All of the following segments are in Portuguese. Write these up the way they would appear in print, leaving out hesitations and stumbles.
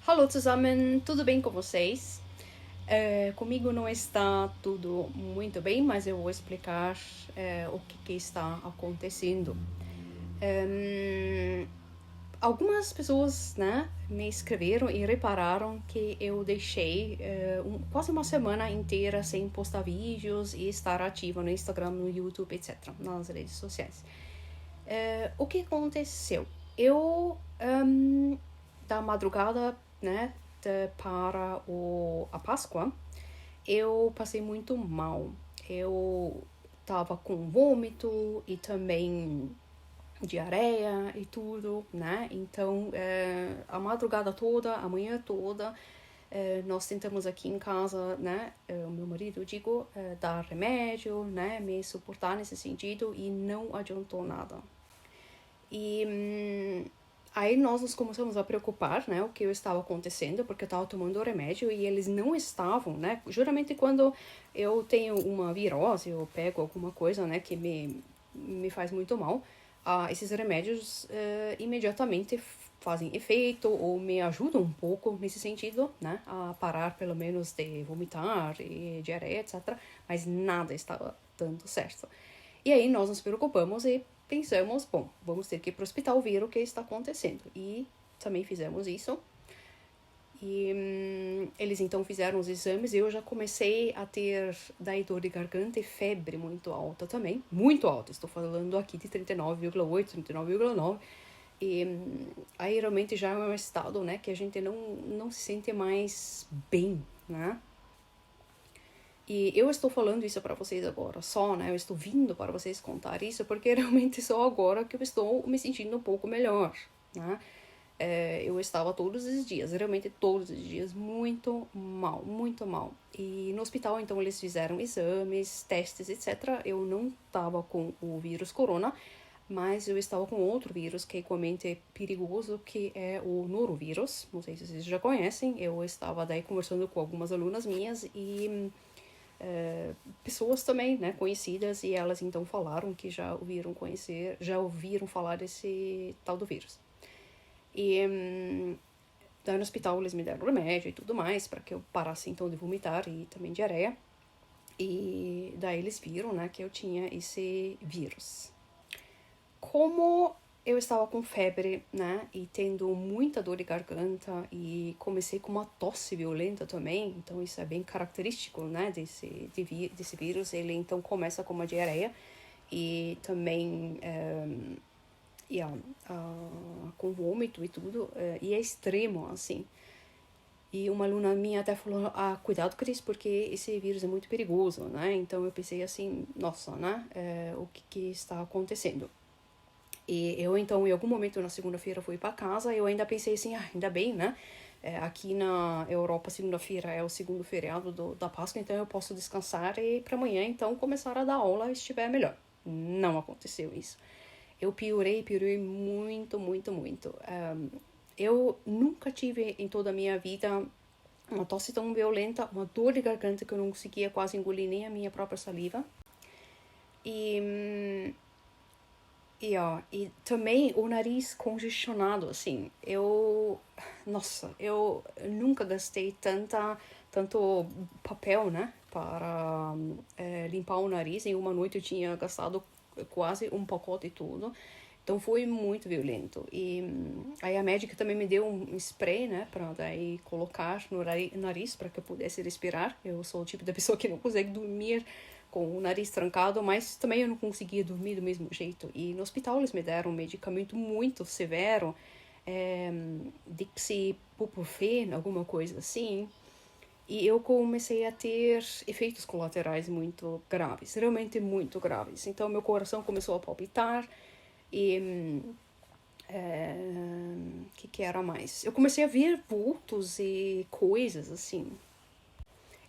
Hallo zusammen, tudo bem com vocês? Comigo não está tudo muito bem, mas eu vou explicar o que está acontecendo. Ehm, Algumas pessoas, né, me escreveram e repararam que eu deixei quase uma semana inteira sem postar vídeos e estar ativa no Instagram, no YouTube, etc., nas redes sociais. O que aconteceu? Da madrugada, né, para a Páscoa, eu passei muito mal. Eu tava com vômito e também diarreia e tudo, né? Então, a madrugada toda, a manhã toda, nós tentamos aqui em casa, né? O meu marido, eu digo, dar remédio, né? Me suportar nesse sentido e não adiantou nada. E aí nós nos começamos a preocupar, né, o que estava acontecendo, porque eu estava tomando o remédio e eles não estavam, né, geralmente quando eu tenho uma virose, eu pego alguma coisa, né, que me faz muito mal, esses remédios imediatamente fazem efeito ou me ajudam um pouco nesse sentido, né, a parar pelo menos de vomitar e diarreia, etc, mas nada estava dando certo. E aí nós nos preocupamos e pensamos, bom, vamos ter que ir para o hospital ver o que está acontecendo. E também fizemos isso. E eles então fizeram os exames e eu já comecei a ter daí dor de garganta e febre muito alta também. Muito alta, estou falando aqui de 39,8, 39,9. Aí realmente já é um estado, né, que a gente não se sente mais bem, né? E eu estou falando isso para vocês agora só, né? Eu estou vindo para vocês contar isso porque realmente só agora que eu estou me sentindo um pouco melhor, né? Eu estava todos os dias, realmente todos os dias, muito mal, muito mal. E no hospital, então, eles fizeram exames, testes, etc. Eu não estava com o vírus corona, mas eu estava com outro vírus que é igualmente perigoso, que é o norovírus. Não sei se vocês já conhecem. Eu estava daí conversando com algumas alunas minhas e pessoas também, né, conhecidas, e elas então falaram que já ouviram falar desse tal do vírus. E daí no hospital eles me deram remédio e tudo mais para que eu parasse então de vomitar e também diarreia. E daí eles viram, né, que eu tinha esse vírus. Como eu estava com febre, né, e tendo muita dor de garganta e comecei com uma tosse violenta também, então isso é bem característico, né, desse vírus. Ele então começa com uma diarreia e também com vômito e tudo, e é extremo, assim. E uma aluna minha até falou, cuidado, Cris, porque esse vírus é muito perigoso, né? Então eu pensei assim, nossa, né? O que está acontecendo? E eu, então, em algum momento na segunda-feira fui para casa, eu ainda pensei assim, ainda bem, né? Aqui na Europa, segunda-feira é o segundo feriado da Páscoa, então eu posso descansar e para amanhã, então, começar a dar aula e estiver melhor. Não aconteceu isso. Eu piorei muito, muito, muito. Eu nunca tive em toda a minha vida uma tosse tão violenta, uma dor de garganta que eu não conseguia quase engolir nem a minha própria saliva. E e também o nariz congestionado, assim. Nossa, eu nunca gastei tanto papel, né? Para limpar o nariz. Em uma noite eu tinha gastado quase um pacote e tudo. Então foi muito violento. E aí a médica também me deu um spray, né? Pra daí colocar no nariz para que eu pudesse respirar. Eu sou o tipo da pessoa que não consegue dormir com o nariz trancado, mas também eu não conseguia dormir do mesmo jeito. E no hospital eles me deram um medicamento muito severo, Dixie-Ibuprofen, alguma coisa assim. E eu comecei a ter efeitos colaterais muito graves, realmente muito graves. Então meu coração começou a palpitar e que era mais? Eu comecei a ver vultos e coisas assim.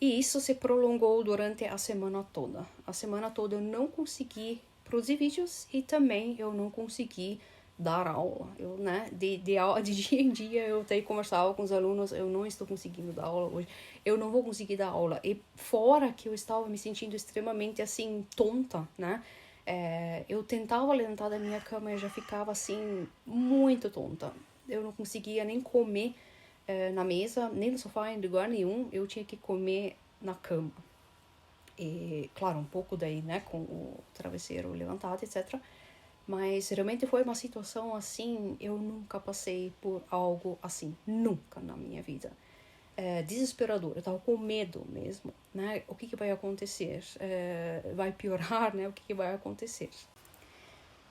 E isso se prolongou durante a semana toda. A semana toda eu não consegui produzir vídeos e também eu não consegui dar aula. Eu, né, de dia em dia eu até conversava com os alunos, eu não estou conseguindo dar aula hoje, eu não vou conseguir dar aula. E fora que eu estava me sentindo extremamente assim, tonta, né? Eu tentava levantar da minha cama e já ficava assim, muito tonta. Eu não conseguia nem comer na mesa, nem no sofá, em lugar nenhum, eu tinha que comer na cama. E, claro, um pouco daí, né, com o travesseiro levantado, etc. Mas realmente foi uma situação assim, eu nunca passei por algo assim, nunca na minha vida. Desesperador, eu tava com medo mesmo, né? O que vai acontecer? Vai piorar, né? O que vai acontecer?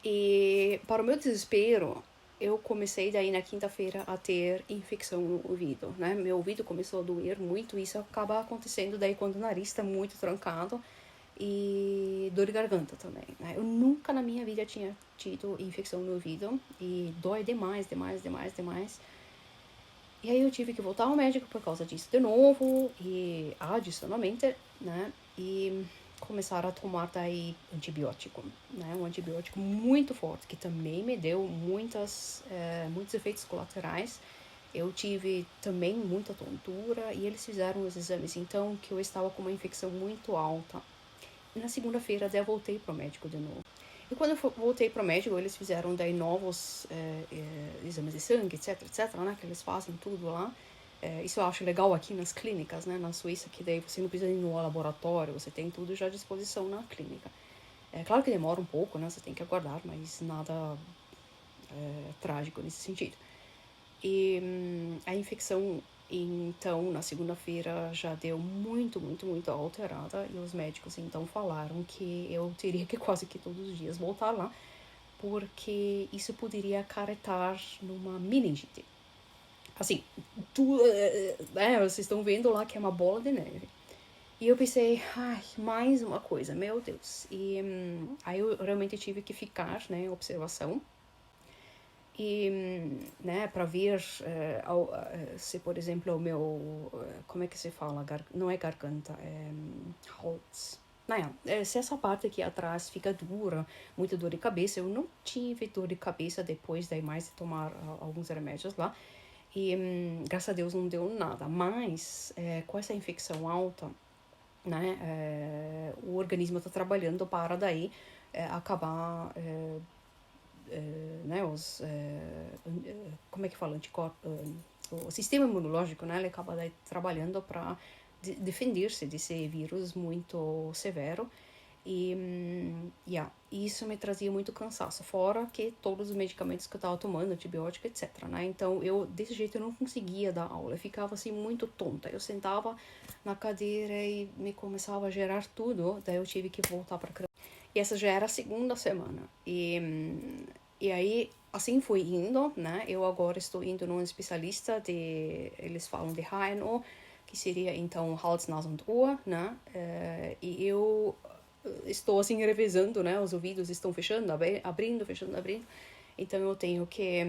E para o meu desespero, eu comecei daí na quinta-feira a ter infecção no ouvido, né? Meu ouvido começou a doer muito, e isso acaba acontecendo daí quando o nariz está muito trancado, e dor de garganta também, né? Eu nunca na minha vida tinha tido infecção no ouvido e dói demais, demais, demais, demais. E aí eu tive que voltar ao médico por causa disso de novo, e adicionalmente, né? E começar a tomar daí antibiótico, né? Um antibiótico muito forte, que também me deu muitos efeitos colaterais. Eu tive também muita tontura, e eles fizeram os exames, então, que eu estava com uma infecção muito alta. E na segunda-feira eu voltei pro médico de novo. E quando eu voltei pro médico, eles fizeram daí novos exames de sangue, etc, etc, né? Que eles fazem tudo lá. Isso eu acho legal aqui nas clínicas, né? Na Suíça, que daí você não precisa ir no laboratório, você tem tudo já à disposição na clínica. É claro que demora um pouco, né? Você tem que aguardar, mas nada trágico nesse sentido. E a infecção, então, na segunda-feira já deu muito, muito, muito alterada, e os médicos então falaram que eu teria que quase que todos os dias voltar lá, porque isso poderia acarretar numa meningite. Assim, vocês estão vendo lá que é uma bola de neve. E eu pensei, ai, mais uma coisa, meu Deus. E aí eu realmente tive que ficar, né, em observação. E, né, para ver se, por exemplo, o meu, como é que se fala? Não é garganta, é Hals. Se essa parte aqui atrás fica dura, muita dor de cabeça. Eu não tive dor de cabeça depois daí mais de tomar alguns remédios lá. E graças a Deus não deu nada. Mas com essa infecção alta, né, o organismo está trabalhando para daí acabar né, como é que fala, anticorpo, o sistema imunológico, né, ele acaba daí trabalhando para defender-se desse vírus muito severo. E isso me trazia muito cansaço, fora que todos os medicamentos que eu estava tomando, antibiótico, etc, né? Então eu desse jeito eu não conseguia dar aula, eu ficava assim muito tonta. Eu sentava na cadeira e me começava a gerar tudo, daí eu tive que voltar para casa. E essa já era a segunda semana. E aí, assim fui indo, né? Eu agora estou indo num especialista eles falam de HNO, que seria então Hals, Nase und Ohr, né? E eu estou assim revezando, né? Os ouvidos estão fechando, abrindo, fechando, abrindo. Então eu tenho que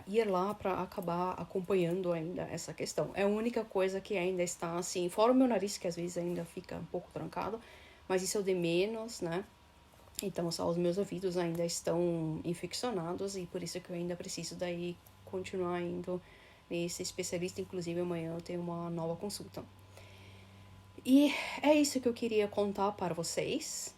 ir lá para acabar acompanhando ainda essa questão. É a única coisa que ainda está assim, fora o meu nariz, que às vezes ainda fica um pouco trancado, mas isso é o de menos, né? Então só os meus ouvidos ainda estão infeccionados, e por isso que eu ainda preciso daí continuar indo nesse especialista. Inclusive amanhã eu tenho uma nova consulta. E é isso que eu queria contar para vocês.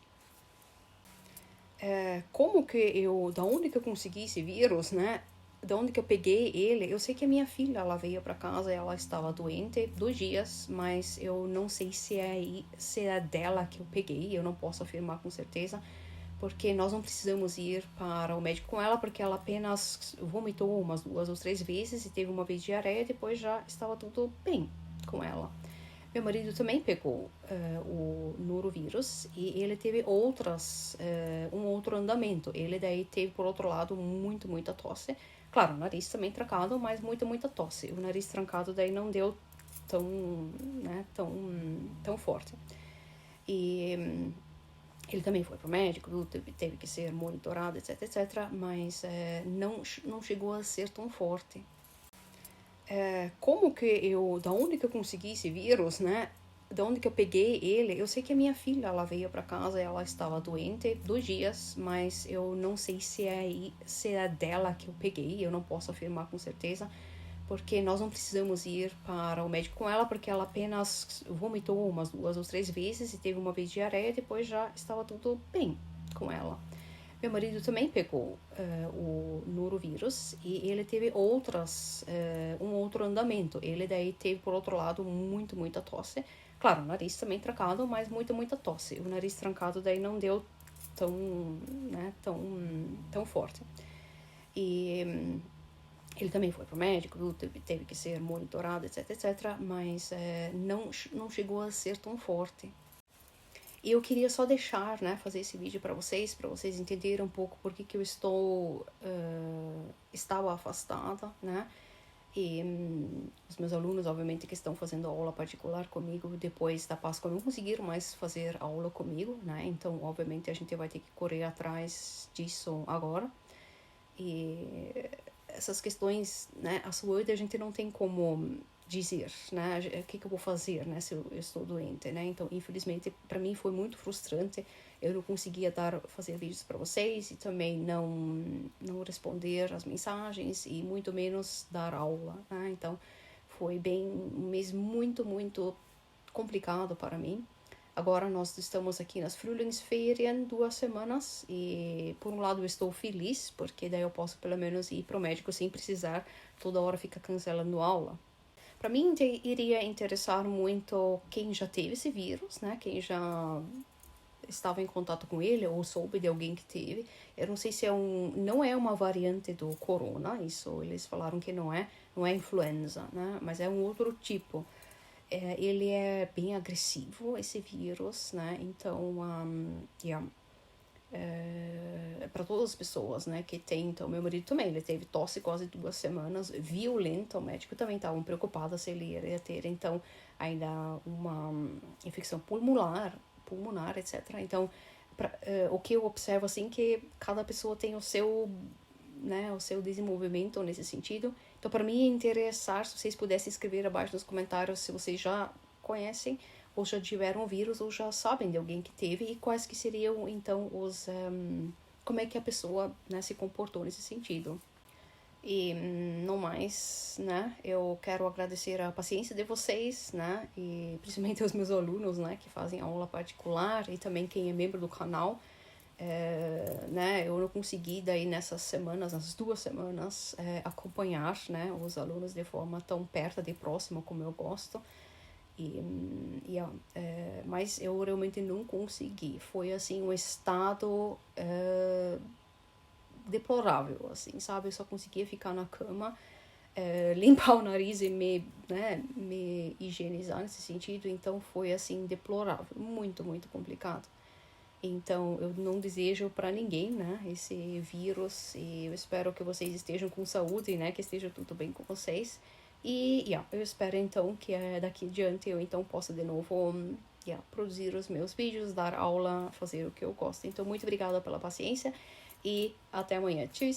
Como que da onde que eu consegui esse vírus, né? Da onde que eu peguei ele? Eu sei que a minha filha, ela veio para casa, ela estava doente 2 dias, mas eu não sei se é dela que eu peguei, eu não posso afirmar com certeza, porque nós não precisamos ir para o médico com ela, porque ela apenas vomitou umas 2 ou 3 vezes e teve uma vez diarreia, depois já estava tudo bem com ela. Meu marido também pegou o norovírus, e ele teve um outro andamento. Ele daí teve, por outro lado, muita tosse. Claro, o nariz também trancado, mas muita tosse. O nariz trancado daí não deu tão, né, tão forte. E ele também foi pro médico, teve que ser monitorado, etc, etc. Mas não chegou a ser tão forte. Como que da onde que eu consegui esse vírus, né? Da onde que eu peguei ele? Eu sei que a minha filha, ela veio para casa, ela estava doente 2 dias, mas eu não sei se é dela que eu peguei, eu não posso afirmar com certeza, porque nós não precisamos ir para o médico com ela, porque ela apenas vomitou umas 2 ou 3 vezes e teve uma vez diarreia, depois já estava tudo bem com ela. Meu marido também pegou o norovírus e ele teve um outro andamento. Ele daí teve, por outro lado, muita tosse. Claro, o nariz também trancado, mas muita tosse. O nariz trancado daí não deu tão, né, tão forte. E ele também foi pro médico, teve que ser monitorado, etc, mas não chegou a ser tão forte. E eu queria só deixar, né, fazer esse vídeo para vocês entenderem um pouco por que eu estava afastada, né? E os meus alunos, obviamente, que estão fazendo aula particular comigo, depois da Páscoa não conseguiram mais fazer aula comigo, né? Então, obviamente, a gente vai ter que correr atrás disso agora. E essas questões, né, a saúde a gente não tem como dizer, né, o que eu vou fazer, né, se eu estou doente, né, então infelizmente para mim foi muito frustrante, eu não conseguia fazer vídeos para vocês e também não responder as mensagens e muito menos dar aula, né, então foi bem um mês muito complicado para mim. Agora nós estamos aqui nas Frühlingsferien 2 semanas e por um lado eu estou feliz porque daí eu posso pelo menos ir pro médico sem precisar toda hora ficar cancelando aula. Para mim iria interessar muito quem já teve esse vírus, né? Quem já estava em contato com ele ou soube de alguém que teve. Eu não sei se não é uma variante do corona, isso eles falaram que não é influenza, né? Mas é um outro tipo. Ele é bem agressivo, esse vírus, né? Então, para todas as pessoas, né, que tem. Então, meu marido também, ele teve tosse quase 2 semanas, violenta. O médico também estava preocupado se ele iria ter, então, ainda uma infecção pulmonar, etc. Então, o que eu observo, assim, que cada pessoa tem o seu, né, o seu desenvolvimento nesse sentido. Então, para mim, é interessar se vocês pudessem escrever abaixo nos comentários se vocês já conhecem ou já tiveram o vírus ou já sabem de alguém que teve e quais que seriam, então, como é que a pessoa, né, se comportou nesse sentido. E não mais, né, eu quero agradecer a paciência de vocês, né, e principalmente aos meus alunos, né, que fazem aula particular e também quem é membro do canal. Né, eu não consegui daí nessas 2 semanas, acompanhar, né, os alunos de forma tão perto de próxima como eu gosto. Mas eu realmente não consegui. Foi assim um estado deplorável, assim, sabe? Eu só conseguia ficar na cama, limpar o nariz e me higienizar nesse sentido. Então foi assim deplorável, muito complicado. Então eu não desejo para ninguém, né, esse vírus, e eu espero que vocês estejam com saúde, né, que esteja tudo bem com vocês. E eu espero então que daqui adiante eu então possa de novo produzir os meus vídeos, dar aula, fazer o que eu gosto. Então muito obrigada pela paciência e até amanhã. Tchau!